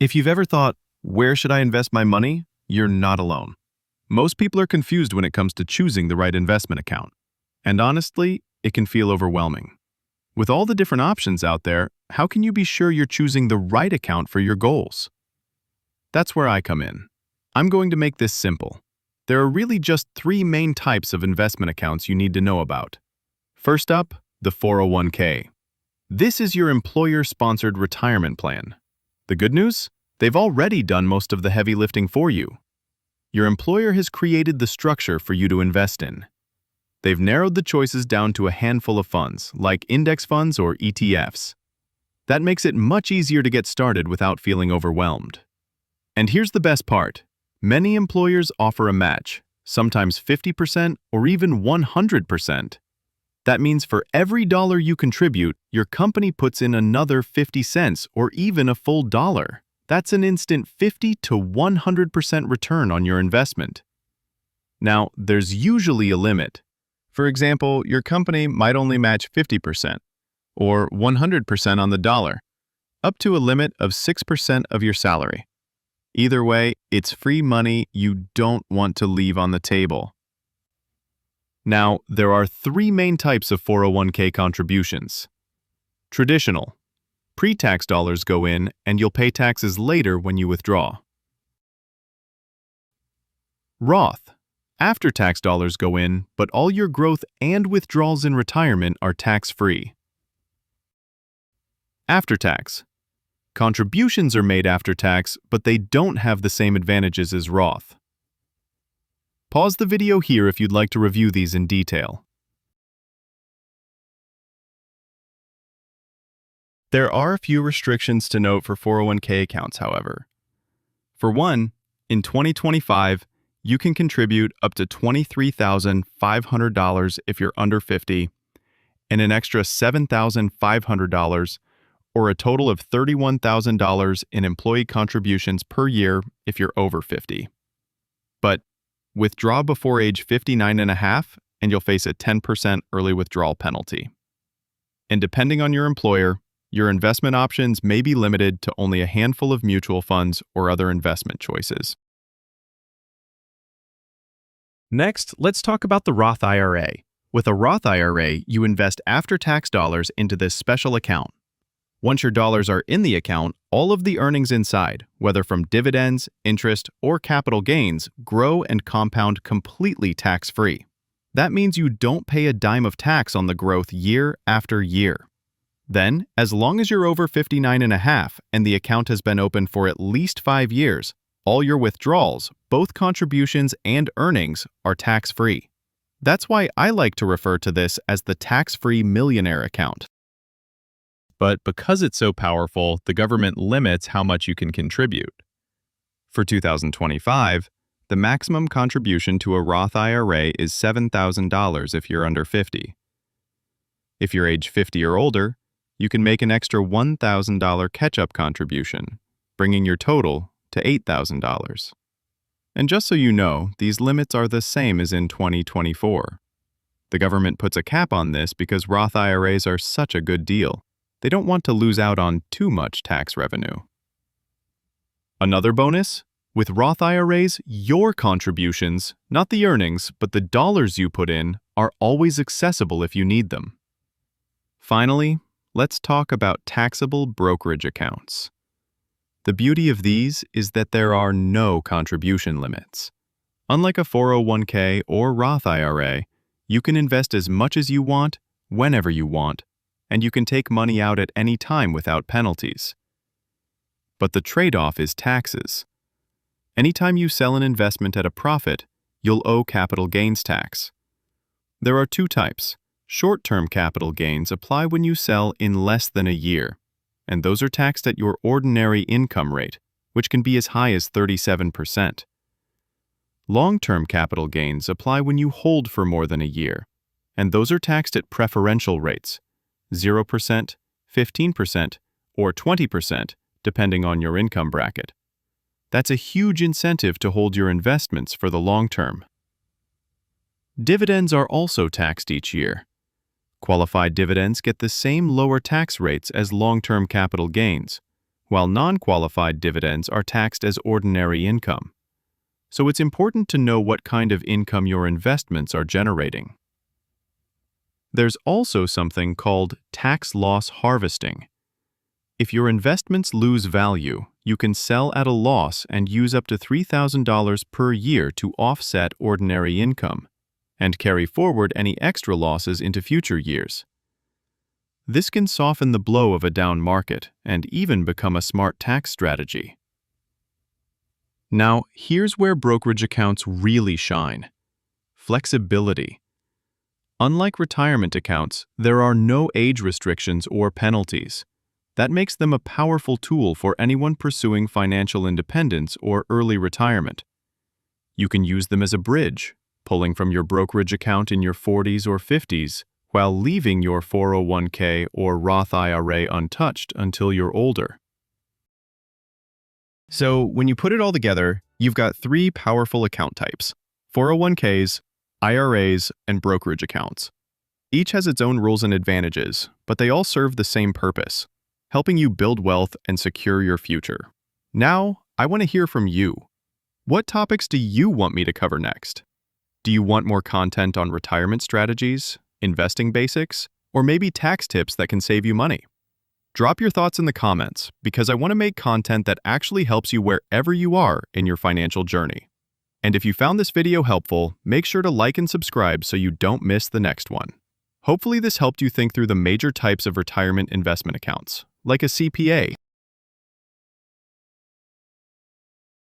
If you've ever thought, where should I invest my money? You're not alone. Most people are confused when it comes to choosing the right investment account. And honestly, it can feel overwhelming. With all the different options out there, how can you be sure you're choosing the right account for your goals? That's where I come in. I'm going to make this simple. There are really just three main types of investment accounts you need to know about. First up, the 401k. This is your employer-sponsored retirement plan. The good news? They've already done most of the heavy lifting for you. Your employer has created the structure for you to invest in. They've narrowed the choices down to a handful of funds, like index funds or ETFs. That makes it much easier to get started without feeling overwhelmed. And here's the best part. Many employers offer a match, sometimes 50% or even 100%. That means for every dollar you contribute, your company puts in another 50 cents or even a full dollar. That's an instant 50 to 100% return on your investment. Now, there's usually a limit. For example, your company might only match 50% or 100% on the dollar, up to a limit of 6% of your salary. Either way, it's free money you don't want to leave on the table. Now, there are three main types of 401k contributions. Traditional. Pre-tax dollars go in, and you'll pay taxes later when you withdraw. Roth. After-tax dollars go in, but all your growth and withdrawals in retirement are tax-free. After-tax. Contributions are made after tax, but they don't have the same advantages as Roth. Pause the video here if you'd like to review these in detail. There are a few restrictions to note for 401k accounts, however. For one, in 2025, you can contribute up to $23,500 if you're under 50, and an extra $7,500 or a total of $31,000 in employee contributions per year if you're over 50. But withdraw before age 59 and a half, and you'll face a 10% early withdrawal penalty. And depending on your employer, your investment options may be limited to only a handful of mutual funds or other investment choices. Next, let's talk about the Roth IRA. With a Roth IRA, you invest after-tax dollars into this special account. Once your dollars are in the account, all of the earnings inside, whether from dividends, interest, or capital gains, grow and compound completely tax-free. That means you don't pay a dime of tax on the growth year after year. Then, as long as you're over 59 and a half and the account has been open for at least 5 years, all your withdrawals, both contributions and earnings, are tax-free. That's why I like to refer to this as the tax-free millionaire account. But because it's so powerful, the government limits how much you can contribute. For 2025, the maximum contribution to a Roth IRA is $7,000 if you're under 50. If you're age 50 or older, you can make an extra $1,000 catch-up contribution, bringing your total to $8,000. And just so you know, these limits are the same as in 2024. The government puts a cap on this because Roth IRAs are such a good deal. They don't want to lose out on too much tax revenue. Another bonus? With Roth IRAs, your contributions, not the earnings, but the dollars you put in, are always accessible if you need them. Finally, let's talk about taxable brokerage accounts. The beauty of these is that there are no contribution limits. Unlike a 401k or Roth IRA, you can invest as much as you want, whenever you want, and you can take money out at any time without penalties. But the trade-off is taxes. Anytime you sell an investment at a profit, you'll owe capital gains tax. There are two types. Short-term capital gains apply when you sell in less than a year, and those are taxed at your ordinary income rate, which can be as high as 37%. Long-term capital gains apply when you hold for more than a year, and those are taxed at preferential rates, 0%, 15%, or 20%, depending on your income bracket. That's a huge incentive to hold your investments for the long term. Dividends are also taxed each year. Qualified dividends get the same lower tax rates as long-term capital gains, while non-qualified dividends are taxed as ordinary income. So it's important to know what kind of income your investments are generating. There's also something called tax loss harvesting. If your investments lose value, you can sell at a loss and use up to $3,000 per year to offset ordinary income and carry forward any extra losses into future years. This can soften the blow of a down market and even become a smart tax strategy. Now, here's where brokerage accounts really shine. Flexibility. Unlike retirement accounts, there are no age restrictions or penalties. That makes them a powerful tool for anyone pursuing financial independence or early retirement. You can use them as a bridge, pulling from your brokerage account in your 40s or 50s, while leaving your 401k or Roth IRA untouched until you're older. So, when you put it all together, you've got three powerful account types: 401ks, IRAs, and brokerage accounts. Each has its own rules and advantages, but they all serve the same purpose: helping you build wealth and secure your future. Now, I want to hear from you. What topics do you want me to cover next? Do you want more content on retirement strategies, investing basics, or maybe tax tips that can save you money? Drop your thoughts in the comments, because I want to make content that actually helps you wherever you are in your financial journey. And if you found this video helpful, make sure to like and subscribe so you don't miss the next one. Hopefully this helped you think through the major types of retirement investment accounts, like a CPA,